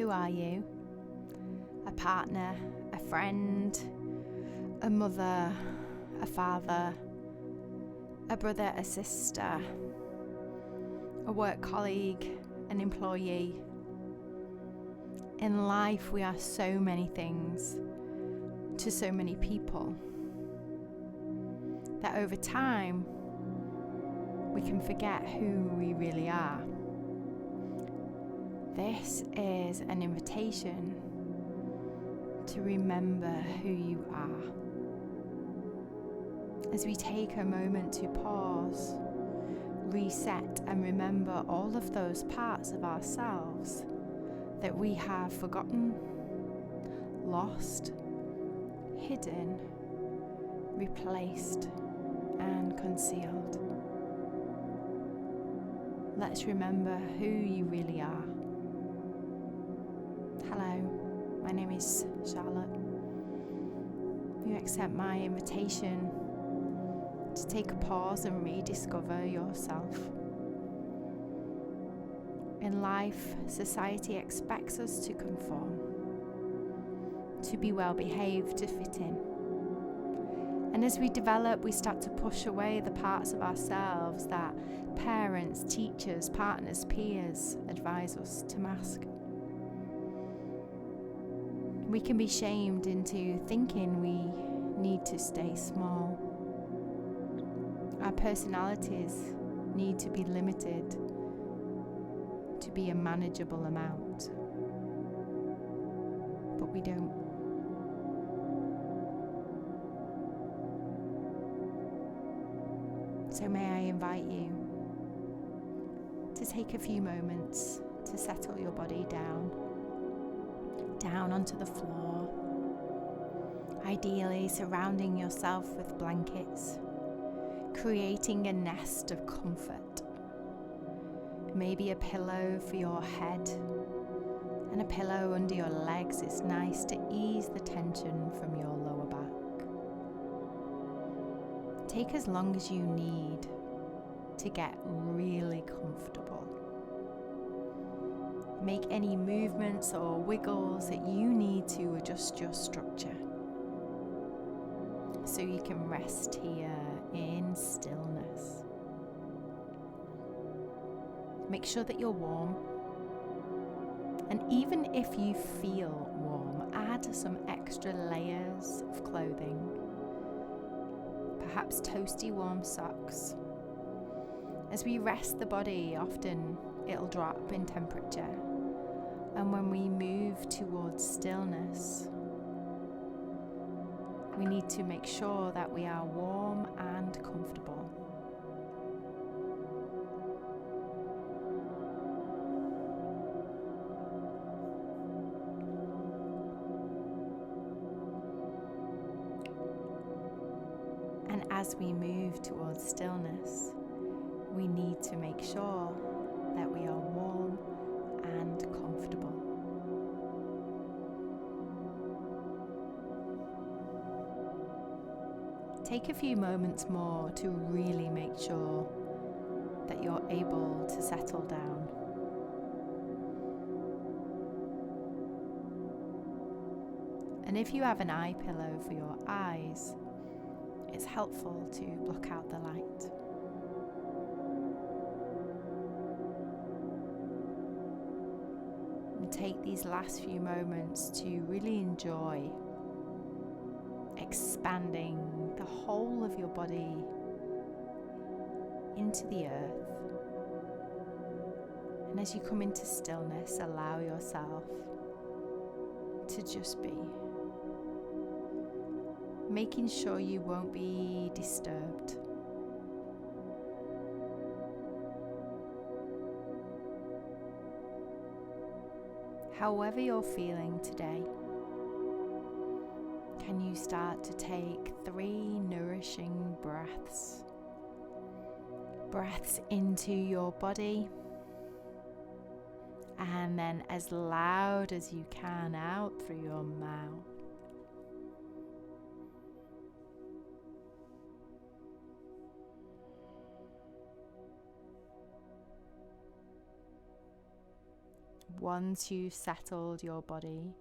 Who are you? A partner, a friend, a mother, a father, a brother, a sister, a work colleague, an employee. In life, we are so many things to so many people that over time, we can forget who we really are. This is an invitation to remember who you are. As we take a moment to pause, reset, and remember all of those parts of ourselves that we have forgotten, lost, hidden, replaced, and concealed. Let's remember who you really are. Hello, my name is Charlotte. You accept my invitation to take a pause and rediscover yourself. In life, society expects us to conform, to be well behaved, to fit in. And as we develop, we start to push away the parts of ourselves that parents, teachers, partners, peers advise us to mask. We can be shamed into thinking we need to stay small. Our personalities need to be limited to be a manageable amount. But we don't. So may I invite you to take a few moments to settle your body down onto the floor, ideally surrounding yourself with blankets, creating a nest of comfort. Maybe a pillow for your head and a pillow under your legs is nice to ease the tension from your lower back. Take as long as you need to get really comfortable. Make any movements or wiggles that you need to adjust your structure so you can rest here in stillness. Make sure that you're warm, and even if you feel warm, add some extra layers of clothing, perhaps toasty warm socks. As we rest the body, often it'll drop in temperature, and when we move towards stillness, we need to make sure that we are warm and comfortable. And as we move towards stillness, we need to make sure that we are warm and comfortable. Take a few moments more to really make sure that you're able to settle down. And if you have an eye pillow for your eyes, it's helpful to block out the light. And take these last few moments to really enjoy expanding the whole of your body into the earth. And as you come into stillness, allow yourself to just be, making sure you won't be disturbed. However you're feeling today, can you start to take 3 nourishing breaths? Breaths into your body, and then as loud as you can out through your mouth. once you've settled your body,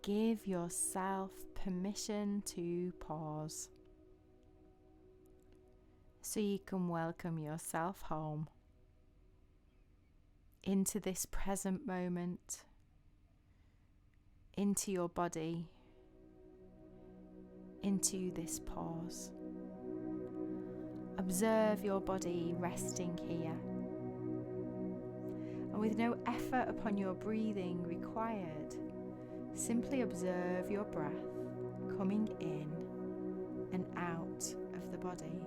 give yourself permission to pause so you can welcome yourself home into this present moment, into your body, into this pause. Observe your body resting here, and with no effort upon your breathing required, simply observe your breath coming in and out of the body.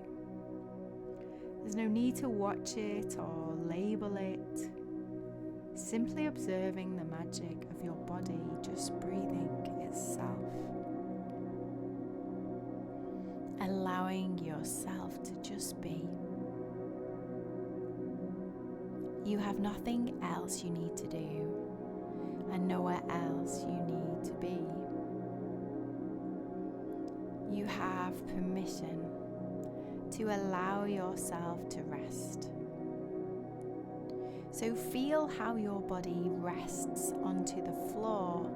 There's no need to watch it or label it. Simply observing the magic of your body just breathing itself. Allowing yourself to just be. You have nothing else you need to do, and nowhere else you need to be. You have permission to allow yourself to rest. So feel how your body rests onto the floor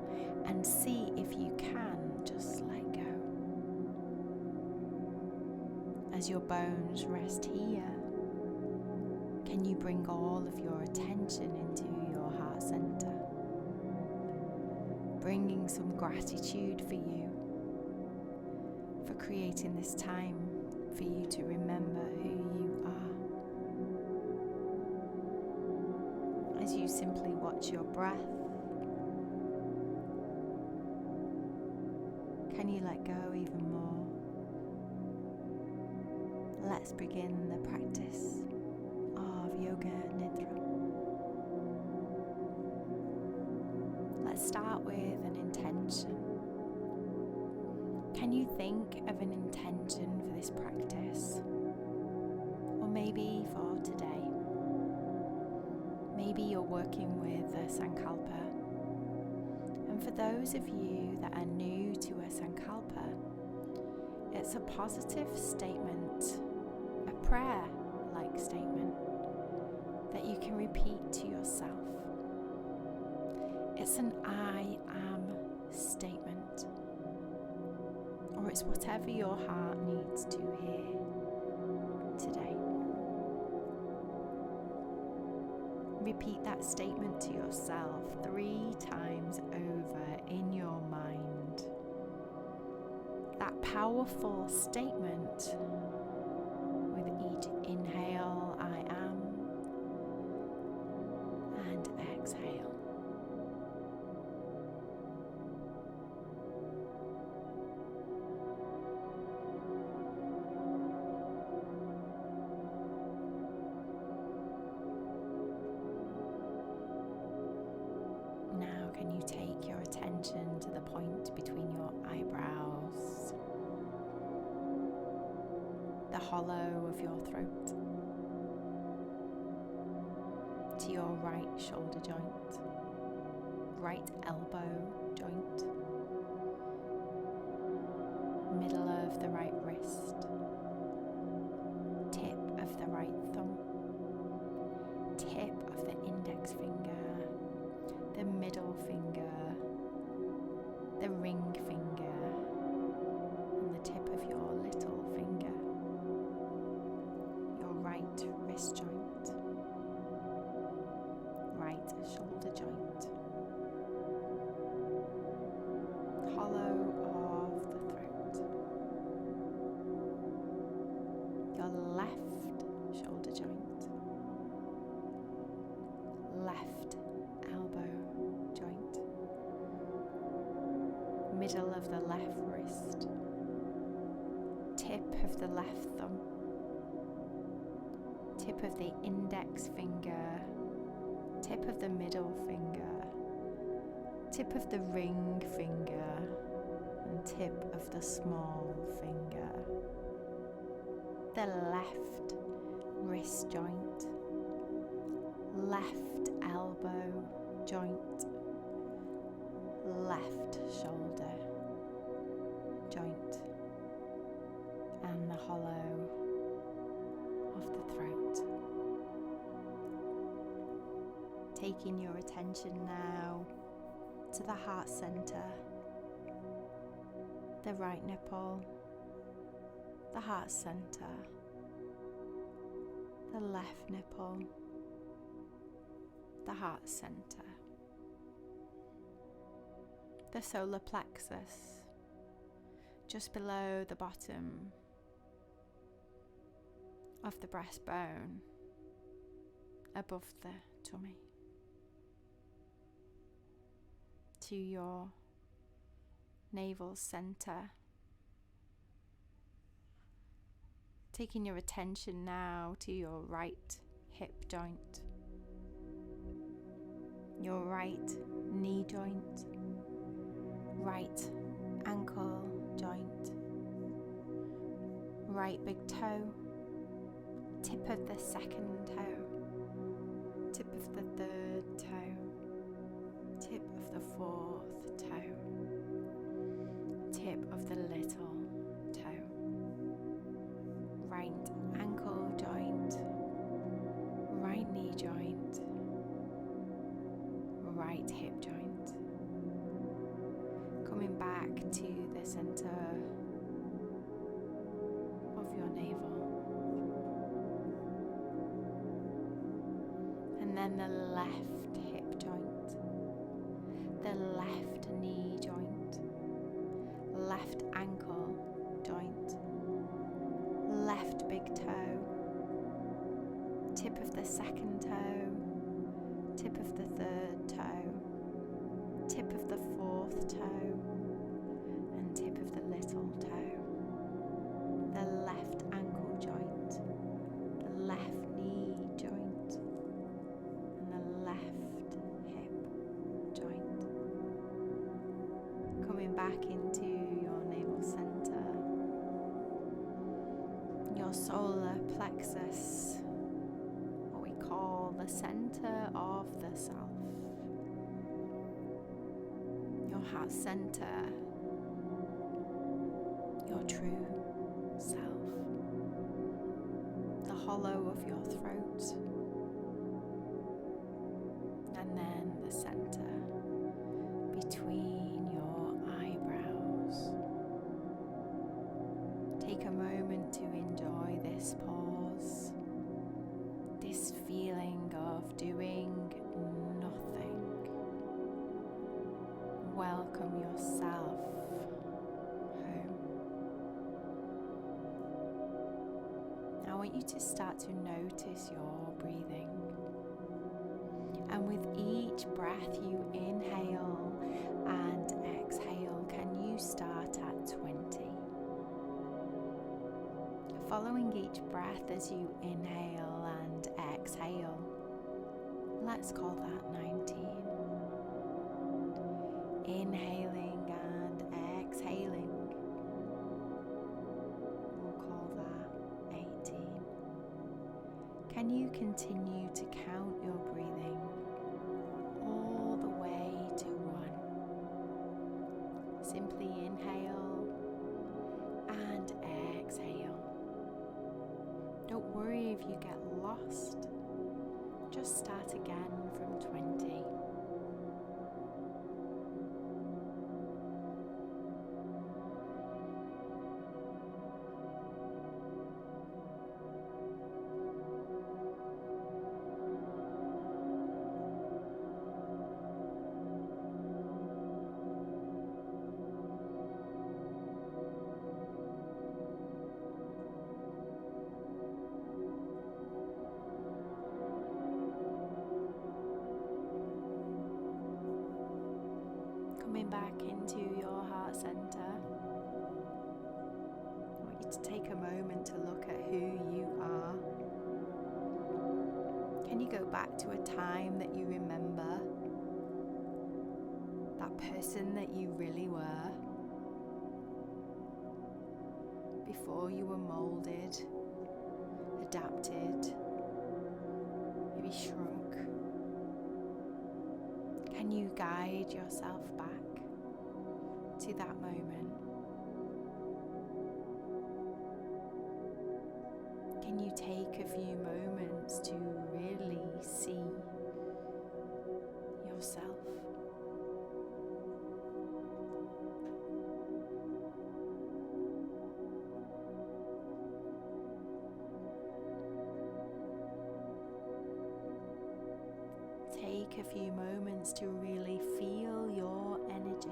and see if you can just let go. As your bones rest here, can you bring all of your attention into your heart center, bringing some gratitude for you, for creating this time for you to remember who you are. As you simply watch your breath, can you let go even more? Let's begin the practice of Yoga Nidra. Let's start with an intention. Can you think of an intention for this practice? Or maybe for today? Maybe you're working with a Sankalpa. And for those of you that are new to a Sankalpa, it's a positive statement, a prayer-like statement that you can repeat to yourself. It's an I am statement, or it's whatever your heart needs to hear today. Repeat that statement to yourself 3 times over in your mind. That powerful statement with each inhale, I am, and exhale. Now, can you take your attention to the point between your eyebrows, the hollow of your throat, to your right shoulder joint, right elbow joint, middle of the right wrist, tip of the right thumb, tip of the index finger, the middle finger, the ring finger, and the tip of your little finger, your right wrist joint, right shoulder joint, hollow of the throat, your left shoulder joint, left elbow joint, middle of the left wrist, tip of the left thumb, tip of the index finger, tip of the middle finger, tip of the ring finger, and tip of the small finger, the left wrist joint, left elbow joint, left shoulder joint, and the hollow of the throat. Taking your attention now to the heart center, the right nipple, the heart center, the left nipple, the heart center, the solar plexus, just below the bottom of the breastbone, above the tummy, to your navel center. Taking your attention now to your right hip joint, your right knee joint, right ankle joint, right big toe, tip of the second toe, tip of the third toe, tip of the fourth toe, tip of the little toe, right ankle joint, right knee joint, right hip joint. Coming back to the center of your navel. And then the left hip joint, the left knee joint, left ankle joint, left big toe, tip of the second toe, tip of the third toe, tip of the fourth toe, and tip of the little toe. The left ankle joint, the left knee joint, and the left hip joint. Coming back into your navel center, your solar plexus, what we call the center of the self. Your heart center, your true self, the hollow of your throat, and then the center between your eyebrows. Take a moment to enjoy this pause, this feeling of doing nothing. Welcome yourself home. I want you to start to notice your breathing. And with each breath you inhale and exhale, can you start at 20? Following each breath as you inhale and exhale, let's call that 19. Inhaling and exhaling, we'll call that 18. Can you continue to count your breathing all the way to 1? Simply inhale and exhale. Don't worry if you get lost, just start again from 20. Coming back into your heart center, I want you to take a moment to look at who you are. Can you go back to a time that you remember, that person that you really were, before you were molded, adapted, maybe shrunk? Can you guide yourself back to that moment? Can you take a few moments to really see take a few moments to really feel your energy.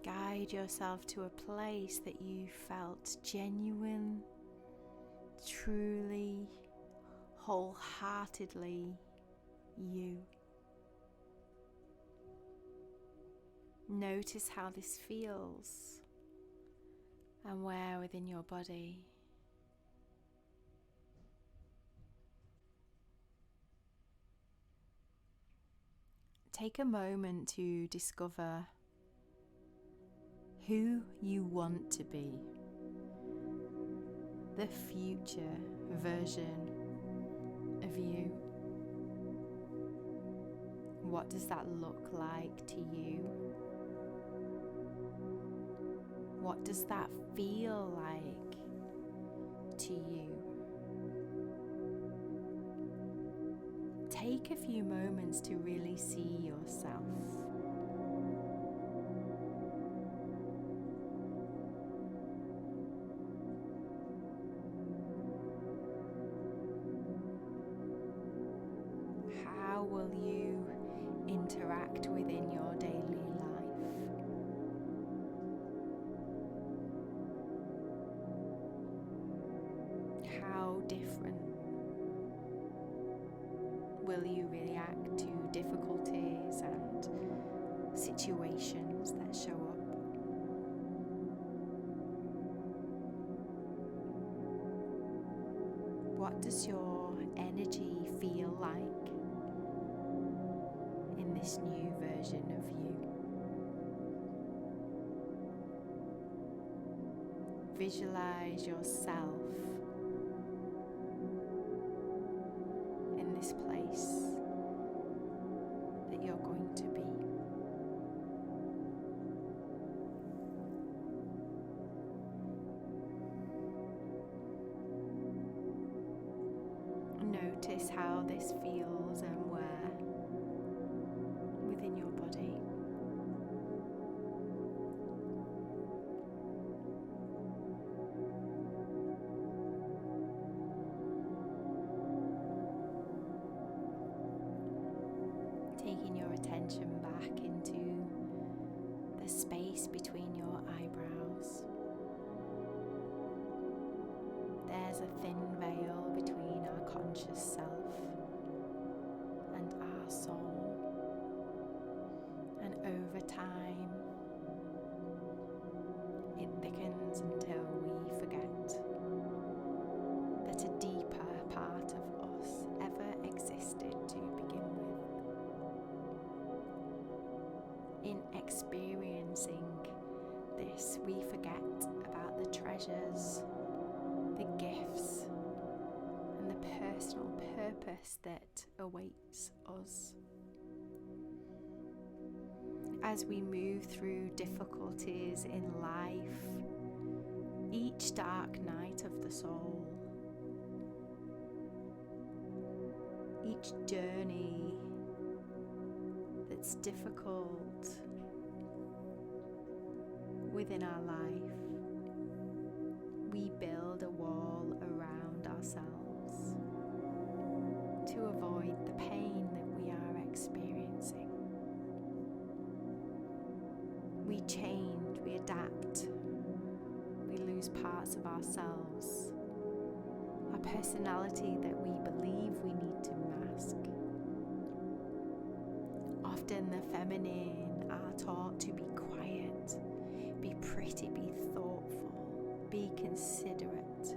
Guide yourself to a place that you felt genuine, truly, wholeheartedly you. Notice how this feels and where within your body. Take a moment to discover who you want to be, the future version of you. What does that look like to you? What does that feel like to you? Take a few moments to really see yourself. How will you interact within your daily life? How different will you react to difficulties and situations that show up? What does your energy feel like in this new version of you? Visualize yourself in this place that you're going to be. Notice how this feels and where within your body. Taking your attention back into the space between your eyebrows. There's a thin veil between our conscious self and our soul. And over time, it thickens until we forget that a deeper part of us ever existed to begin with. In experiencing this, we forget about the treasures, the gifts, and the personal purpose that awaits us. As we move through difficulties in life, each dark night of the soul, each journey that's difficult within our life, we build a wall around ourselves to avoid the pain that we are experiencing. We change, we adapt, we lose parts of ourselves, our personality that we believe we need to mask. Often the feminine are taught to be quiet, be pretty, be thoughtful, be considerate,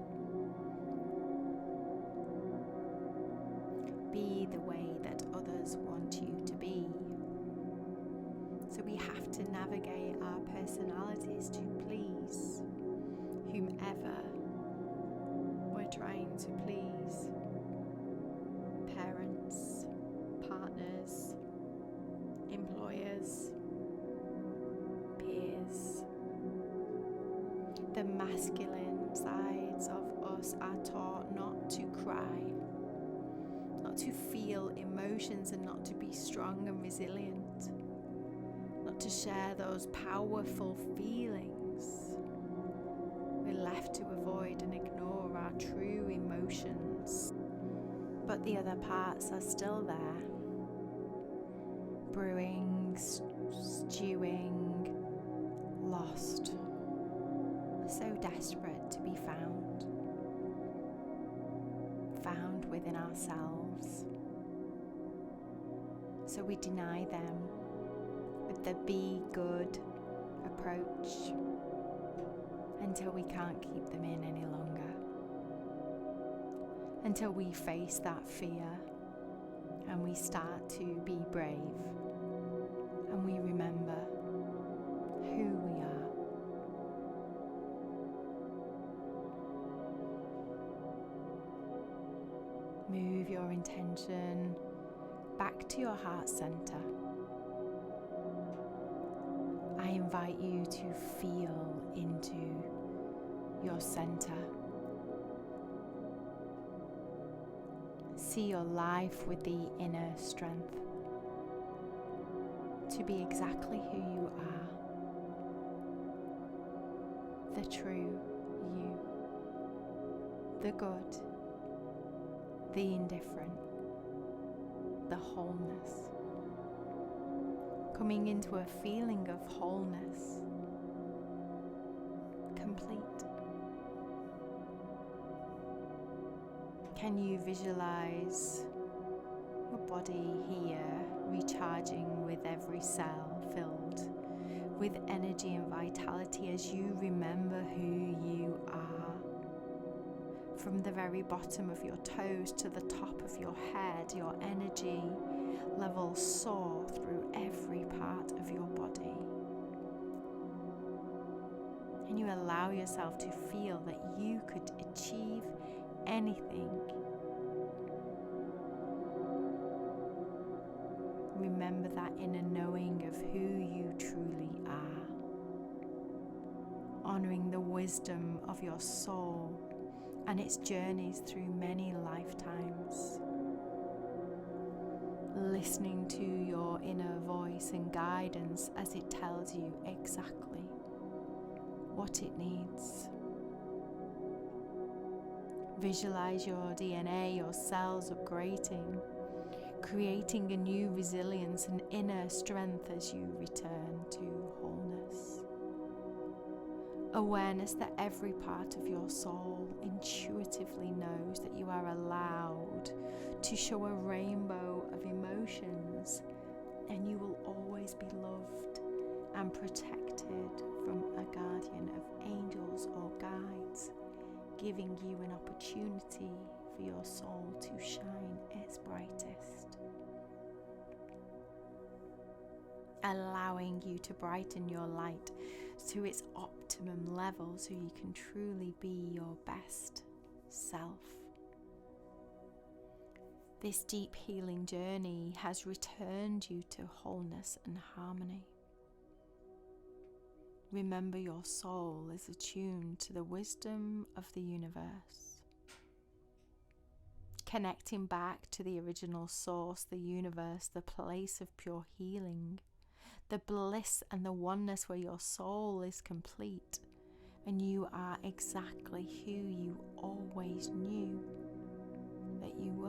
be the way that others want you to be. So we have to navigate our personalities to please whomever we're trying to please. Parents, partners, employers, peers. The masculine sides of us are taught not to cry, not to feel emotions emotions and not to be strong and resilient, not to share those powerful feelings. We're left to avoid and ignore our true emotions. But the other parts are still there, brewing, stewing, lost, so desperate to be found within ourselves. So we deny them with the be good approach until we can't keep them in any longer, until we face that fear and we start to be brave and we remember who we are. Move your intention back to your heart center. I invite you to feel into your center. See your life with the inner strength to be exactly who you are, the true you, the good, the indifferent, the wholeness, coming into a feeling of wholeness, complete. Can you visualize your body here recharging with every cell filled with energy and vitality as you remember who you are? From the very bottom of your toes to the top of your head, your energy levels soar through every part of your body. And you allow yourself to feel that you could achieve anything. Remember that inner knowing of who you truly are, honoring the wisdom of your soul and its journeys through many lifetimes, listening to your inner voice and guidance as it tells you exactly what it needs. Visualize your DNA, your cells upgrading, creating a new resilience and inner strength as you return to wholeness. Awareness that every part of your soul intuitively knows that you are allowed to show a rainbow of emotions, and you will always be loved and protected from a guardian of angels or guides, giving you an opportunity for your soul to shine its brightest, allowing you to brighten your light to its optimum level so you can truly be your best self. This deep healing journey has returned you to wholeness and harmony. Remember, your soul is attuned to the wisdom of the universe, connecting back to the original source, the universe, the place of pure healing, the bliss and the oneness where your soul is complete and you are exactly who you always knew that you were.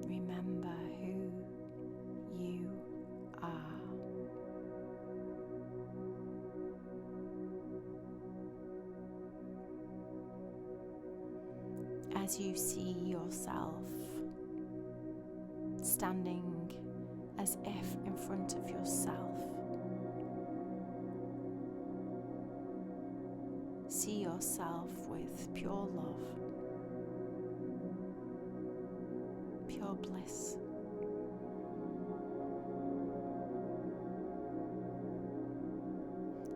Remember who you are. As you see yourself standing as if in front of yourself, see yourself with pure love, pure bliss.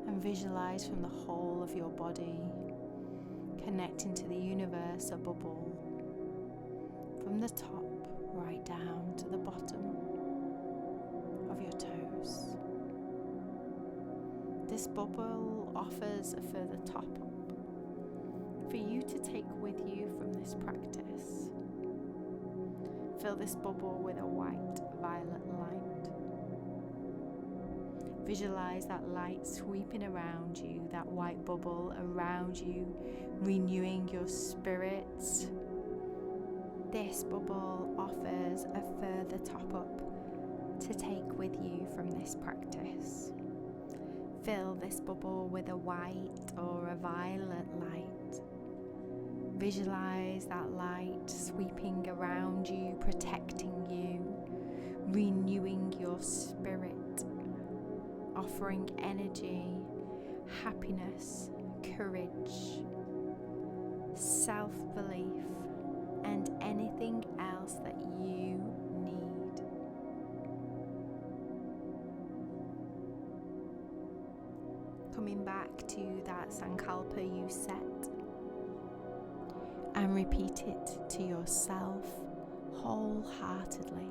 And visualize from the whole of your body, connecting to the universe, a bubble from the top right down to the bottom of your toes. This bubble offers a further top up for you to take with you from this practice, fill this bubble with a white violet light. Visualize that light sweeping around you, that white bubble around you, renewing your spirits. This bubble offers a further top up to take with you from this practice. Fill this bubble with a white or a violet light. Visualize that light sweeping around you, protecting you, renewing your spirit, offering energy, happiness, courage, self-belief, and anything else that you need. Coming back to that sankalpa you set, and repeat it to yourself wholeheartedly.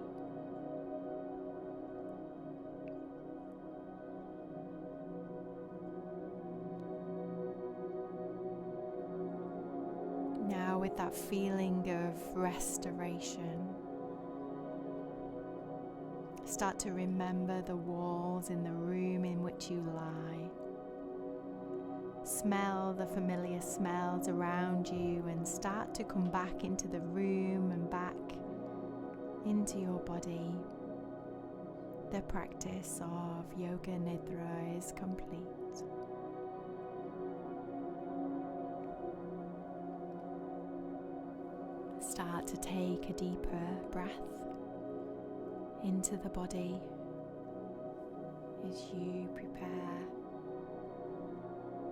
Now, with that feeling of restoration, start to remember the walls in the room in which you lie. Smell the familiar smells around you and start to come back into the room and back into your body. The practice of Yoga Nidra is complete. Start to take a deeper breath into the body as you prepare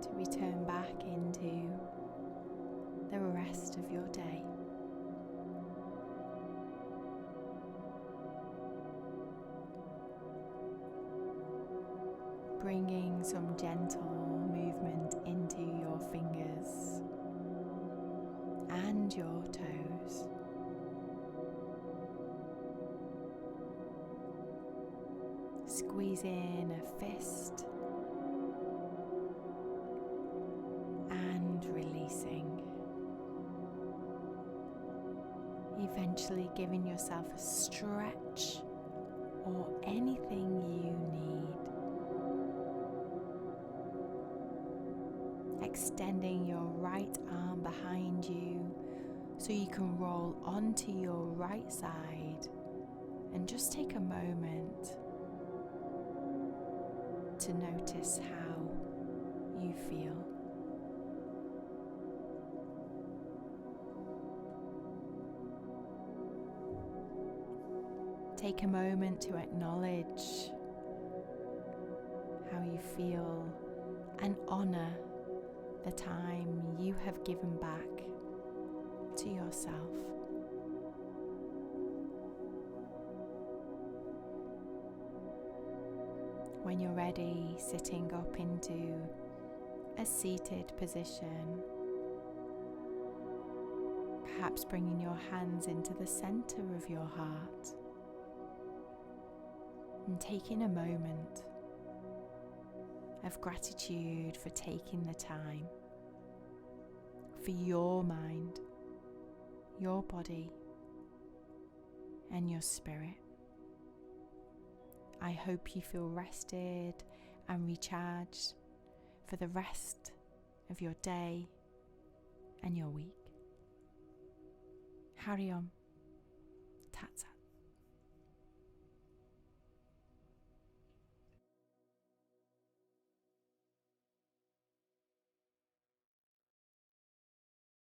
to return back into the rest of your day. Bringing some gentle movement into your fingers and your toes. Squeeze in a fist and releasing. Eventually giving yourself a stretch or anything you need. Extending your right arm behind you so you can roll onto your right side and just take a moment to notice how you feel. Take a moment to acknowledge how you feel and honor the time you have given back to yourself. When you're ready, sitting up into a seated position, perhaps bringing your hands into the center of your heart and taking a moment of gratitude for taking the time for your mind, your body, and your spirit. I hope you feel rested and recharged for the rest of your day and your week. Hari Om. Tat Sat.